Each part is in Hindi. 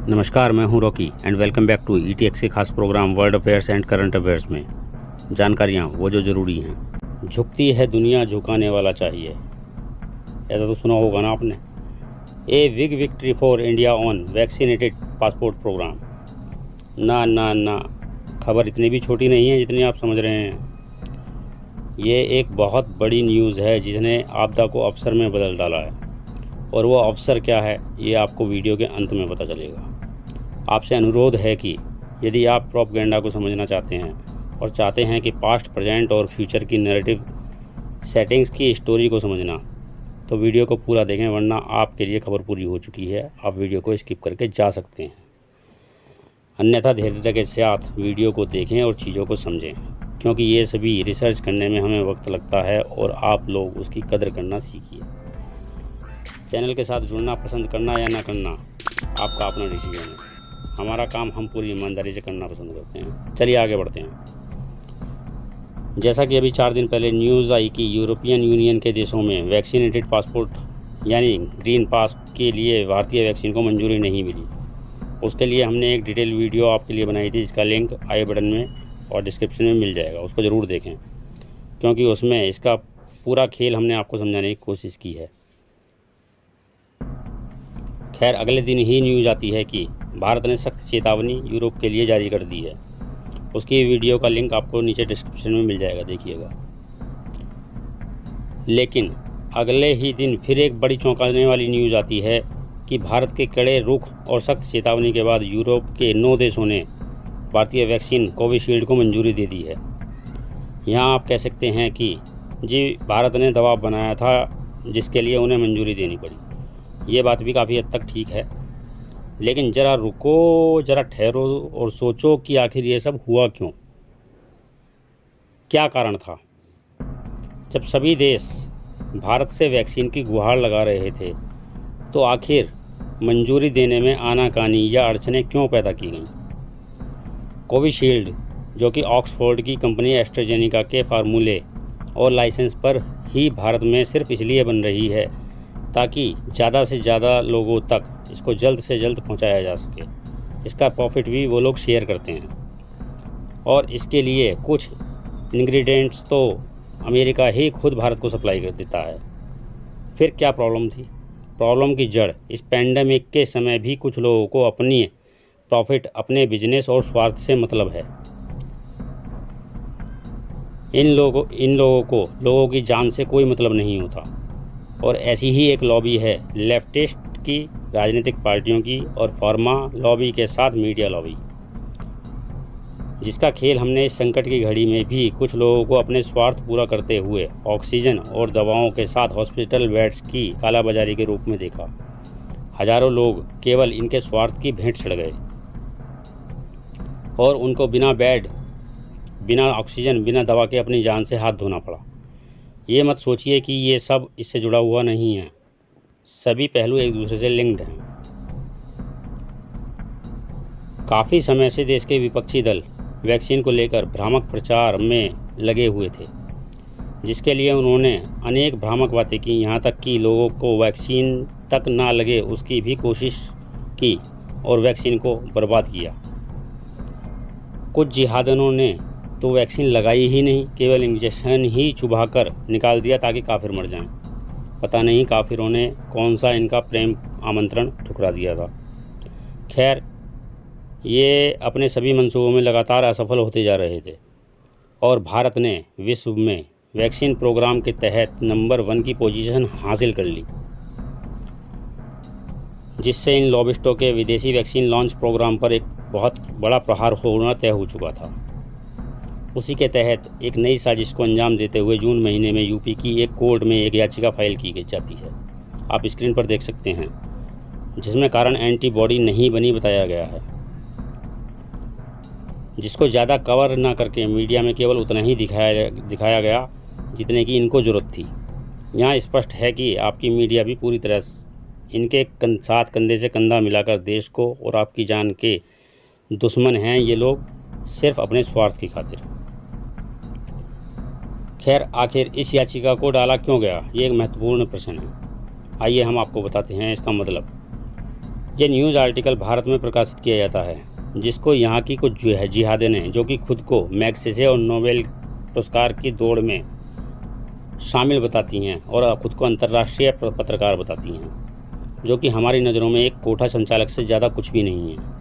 नमस्कार, मैं हूं Rocky and welcome back to ETX के खास program world affairs and current affairs में जानकारियां वो जो ज़रूरी हैं। झुकती है दुनिया, झुकाने वाला चाहिए, ऐसा तो सुना होगा ना आपने। A big victory for India on vaccinated passport program. ना ना ना, खबर इतनी भी छोटी नहीं है जितनी आप समझ रहे हैं। ये एक बहुत बड़ी न्यूज़ है जिसने आपदा को अवसर में बदल डाला है, और वो अवसर क्या है ये आपको वीडियो के अंत में पता चलेगा। आपसे अनुरोध है कि यदि आप प्रोपेगेंडा को समझना चाहते हैं और चाहते हैं कि पास्ट, प्रेजेंट और फ्यूचर की नैरेटिव सेटिंग्स की स्टोरी को समझना, तो वीडियो को पूरा देखें, वरना आपके लिए खबर पूरी हो चुकी है। आप वीडियो को स्किप करके जा सकते हैं, अन्यथा धैर्य के साथ वीडियो को देखें और चीज़ों को समझें, क्योंकि ये सभी रिसर्च करने में हमें वक्त लगता है और आप लोग उसकी कदर करना सीखिए। चैनल के साथ जुड़ना पसंद करना या ना करना आपका अपना डिसीजन है। हमारा काम हम पूरी ईमानदारी से करना पसंद करते हैं। चलिए आगे बढ़ते हैं। जैसा कि अभी 4 दिन पहले न्यूज़ आई कि यूरोपियन यूनियन के देशों में वैक्सीनेटेड पासपोर्ट यानी ग्रीन पास के लिए भारतीय वैक्सीन को मंजूरी नहीं मिली। उसके लिए हमने एक डिटेल वीडियो आपके लिए बनाई थी, जिसका लिंक आई बटन में और डिस्क्रिप्शन में मिल जाएगा। उसको ज़रूर देखें, क्योंकि उसमें इसका पूरा खेल हमने आपको समझाने की कोशिश की है। खैर, अगले दिन ही न्यूज़ आती है कि भारत ने सख्त चेतावनी यूरोप के लिए जारी कर दी है। उसकी वीडियो का लिंक आपको नीचे डिस्क्रिप्शन में मिल जाएगा, देखिएगा। लेकिन अगले ही दिन फिर एक बड़ी चौंकाने वाली न्यूज़ आती है कि भारत के कड़े रुख और सख्त चेतावनी के बाद यूरोप के 9 देशों ने भारतीय वैक्सीन कोविशील्ड को मंजूरी दे दी है। यहाँ आप कह सकते हैं कि जी, भारत ने दबाव बनाया था जिसके लिए उन्हें मंजूरी देनी पड़ी। ये बात भी काफ़ी हद तक ठीक है, लेकिन ज़रा रुको, ज़रा ठहरो और सोचो कि आखिर ये सब हुआ क्यों, क्या कारण था। जब सभी देश भारत से वैक्सीन की गुहार लगा रहे थे, तो आखिर मंजूरी देने में आनाकानी या अड़चनें क्यों पैदा की गईं। कोविशील्ड, जो कि ऑक्सफोर्ड की कंपनी एस्ट्राजेनेका के फार्मूले और लाइसेंस पर ही भारत में सिर्फ इसलिए बन रही है ताकि ज़्यादा से ज़्यादा लोगों तक इसको जल्द से जल्द पहुंचाया जा सके। इसका प्रॉफिट भी वो लोग शेयर करते हैं, और इसके लिए कुछ इंग्रेडिएंट्स तो अमेरिका ही खुद भारत को सप्लाई कर देता है। फिर क्या प्रॉब्लम थी? प्रॉब्लम की जड़ इस पेंडेमिक के समय भी कुछ लोगों को अपनी प्रॉफिट, अपने बिजनेस और स्वार्थ से मतलब है। इन लोगों को लोगों की जान से कोई मतलब नहीं होता, और ऐसी ही एक लॉबी है लेफ्टिस्ट की, राजनीतिक पार्टियों की और फार्मा लॉबी के साथ मीडिया लॉबी, जिसका खेल हमने इस संकट की घड़ी में भी कुछ लोगों को अपने स्वार्थ पूरा करते हुए ऑक्सीजन और दवाओं के साथ हॉस्पिटल बेड्स की कालाबाजारी के रूप में देखा। हजारों लोग केवल इनके स्वार्थ की भेंट चढ़ गए और उनको बिना बेड, बिना ऑक्सीजन, बिना दवा के अपनी जान से हाथ धोना पड़ा। ये मत सोचिए कि ये सब इससे जुड़ा हुआ नहीं है, सभी पहलू एक दूसरे से लिंक्ड हैं। काफ़ी समय से देश के विपक्षी दल वैक्सीन को लेकर भ्रामक प्रचार में लगे हुए थे, जिसके लिए उन्होंने अनेक भ्रामक बातें की, यहाँ तक कि लोगों को वैक्सीन तक ना लगे उसकी भी कोशिश की और वैक्सीन को बर्बाद किया। कुछ जिहादियों ने तो वैक्सीन लगाई ही नहीं, केवल इंजेक्शन ही चुभाकर निकाल दिया ताकि काफिर मर जाएं। पता नहीं काफिरों ने कौन सा इनका प्रेम आमंत्रण ठुकरा दिया था। खैर, ये अपने सभी मंसूबों में लगातार असफल होते जा रहे थे, और भारत ने विश्व में वैक्सीन प्रोग्राम के तहत नंबर 1 की पोजीशन हासिल कर ली, जिससे इन लॉबिस्टों के विदेशी वैक्सीन लॉन्च प्रोग्राम पर एक बहुत बड़ा प्रहार होना तय हो चुका था। उसी के तहत एक नई साजिश को अंजाम देते हुए जून महीने में यूपी की एक कोर्ट में एक याचिका फाइल की जाती है। आप स्क्रीन पर देख सकते हैं, जिसमें कारण एंटीबॉडी नहीं बनी बताया गया है, जिसको ज़्यादा कवर ना करके मीडिया में केवल उतना ही दिखाया गया जितने की इनको ज़रूरत थी। यहाँ स्पष्ट है कि आपकी मीडिया भी पूरी तरह इनके साथ कंधे से कंधा मिलाकर देश को और आपकी जान के दुश्मन हैं ये लोग, सिर्फ अपने स्वार्थ की खातिर। खैर, आखिर इस याचिका को डाला क्यों गया, ये एक महत्वपूर्ण प्रश्न है। आइए हम आपको बताते हैं इसका मतलब। ये न्यूज़ आर्टिकल भारत में प्रकाशित किया जाता है, जिसको यहाँ की कुछ जिहादिन हैं जो कि खुद को मैग्सेसे और नोबेल पुरस्कार की दौड़ में शामिल बताती हैं और खुद को अंतर्राष्ट्रीय पत्रकार बताती हैं, जो कि हमारी नज़रों में एक कोठा संचालक से ज़्यादा कुछ भी नहीं है।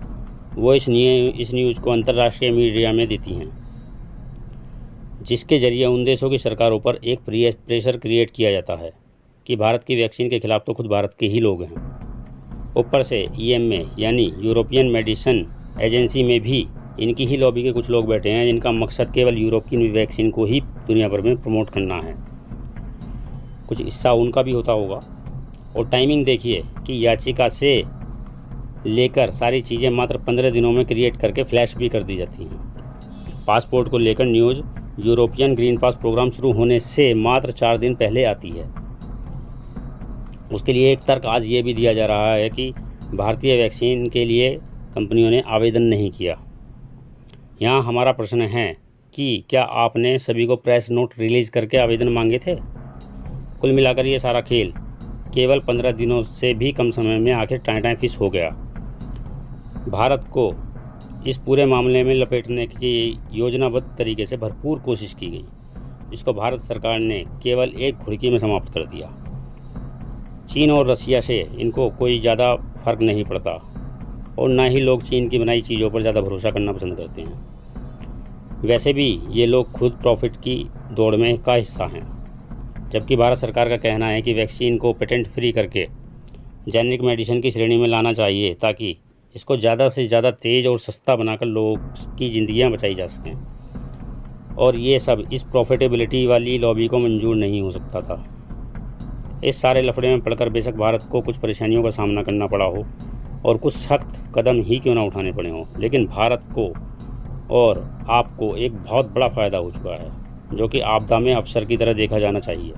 वो इस न्यूज़ को अंतर्राष्ट्रीय मीडिया में देती हैं, जिसके ज़रिए उन देशों की सरकारों पर एक प्रेशर क्रिएट किया जाता है कि भारत की वैक्सीन के खिलाफ तो खुद भारत के ही लोग हैं। ऊपर से EMA यानी यूरोपियन मेडिसिन एजेंसी में भी इनकी ही लॉबी के कुछ लोग बैठे हैं, जिनका मकसद केवल यूरोप की वैक्सीन को ही दुनिया भर में प्रमोट करना है। कुछ हिस्सा उनका भी होता होगा। और टाइमिंग देखिए कि याचिका से लेकर सारी चीज़ें मात्र 15 दिनों में क्रिएट करके फ्लैश भी कर दी जाती हैं। पासपोर्ट को लेकर न्यूज़ यूरोपियन ग्रीन पास प्रोग्राम शुरू होने से मात्र 4 दिन पहले आती है। उसके लिए एक तर्क आज ये भी दिया जा रहा है कि भारतीय वैक्सीन के लिए कंपनियों ने आवेदन नहीं किया। यहाँ हमारा प्रश्न है कि क्या आपने सभी को प्रेस नोट रिलीज़ करके आवेदन मांगे थे? कुल मिलाकर ये सारा खेल केवल 15 दिनों से भी कम समय में आखिर टाइम फिश हो गया। भारत को इस पूरे मामले में लपेटने की योजनाबद्ध तरीके से भरपूर कोशिश की गई, जिसको भारत सरकार ने केवल एक घुड़की में समाप्त कर दिया। चीन और रसिया से इनको कोई ज़्यादा फर्क नहीं पड़ता और ना ही लोग चीन की बनाई चीज़ों पर ज़्यादा भरोसा करना पसंद करते हैं। वैसे भी ये लोग खुद प्रॉफिट की दौड़ में का हिस्सा हैं, जबकि भारत सरकार का कहना है कि वैक्सीन को पेटेंट फ्री करके जेनेरिक मेडिसिन की श्रेणी में लाना चाहिए, ताकि इसको ज़्यादा से ज़्यादा तेज़ और सस्ता बनाकर लोगों की ज़िंदगियाँ बचाई जा सकें। और ये सब इस प्रॉफिटेबिलिटी वाली लॉबी को मंजूर नहीं हो सकता था। इस सारे लफड़े में पड़कर बेशक भारत को कुछ परेशानियों का सामना करना पड़ा हो और कुछ सख्त कदम ही क्यों ना उठाने पड़े हों, लेकिन भारत को और आपको एक बहुत बड़ा फ़ायदा हो चुका है, जो कि आपदा में अवसर की तरह देखा जाना चाहिए।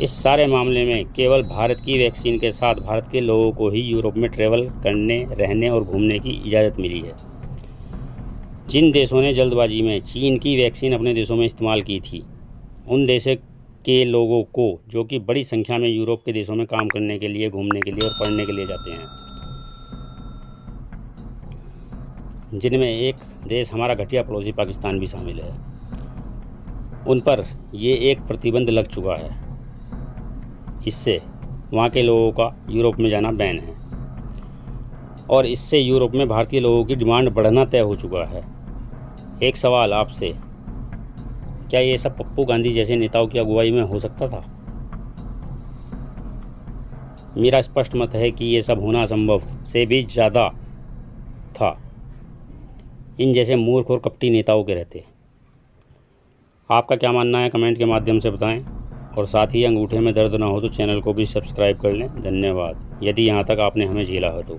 इस सारे मामले में केवल भारत की वैक्सीन के साथ भारत के लोगों को ही यूरोप में ट्रैवल करने, रहने और घूमने की इजाज़त मिली है। जिन देशों ने जल्दबाजी में चीन की वैक्सीन अपने देशों में इस्तेमाल की थी, उन देशों के लोगों को, जो कि बड़ी संख्या में यूरोप के देशों में काम करने के लिए, घूमने के लिए और पढ़ने के लिए जाते हैं, जिनमें एक देश हमारा घटिया पड़ोसी पाकिस्तान भी शामिल है, उन पर ये एक प्रतिबंध लग चुका है। इससे वहाँ के लोगों का यूरोप में जाना बैन है और इससे यूरोप में भारतीय लोगों की डिमांड बढ़ना तय हो चुका है। एक सवाल आपसे, क्या ये सब पप्पू गांधी जैसे नेताओं की अगुवाई में हो सकता था? मेरा स्पष्ट मत है कि ये सब होना संभव से भी ज़्यादा था इन जैसे मूर्ख और कपटी नेताओं के रहते। आपका क्या मानना है कमेंट के माध्यम से बताएं और साथ ही अंगूठे में दर्द ना हो तो चैनल को भी सब्सक्राइब कर लें। धन्यवाद, यदि यहाँ तक आपने हमें झेला हो तो।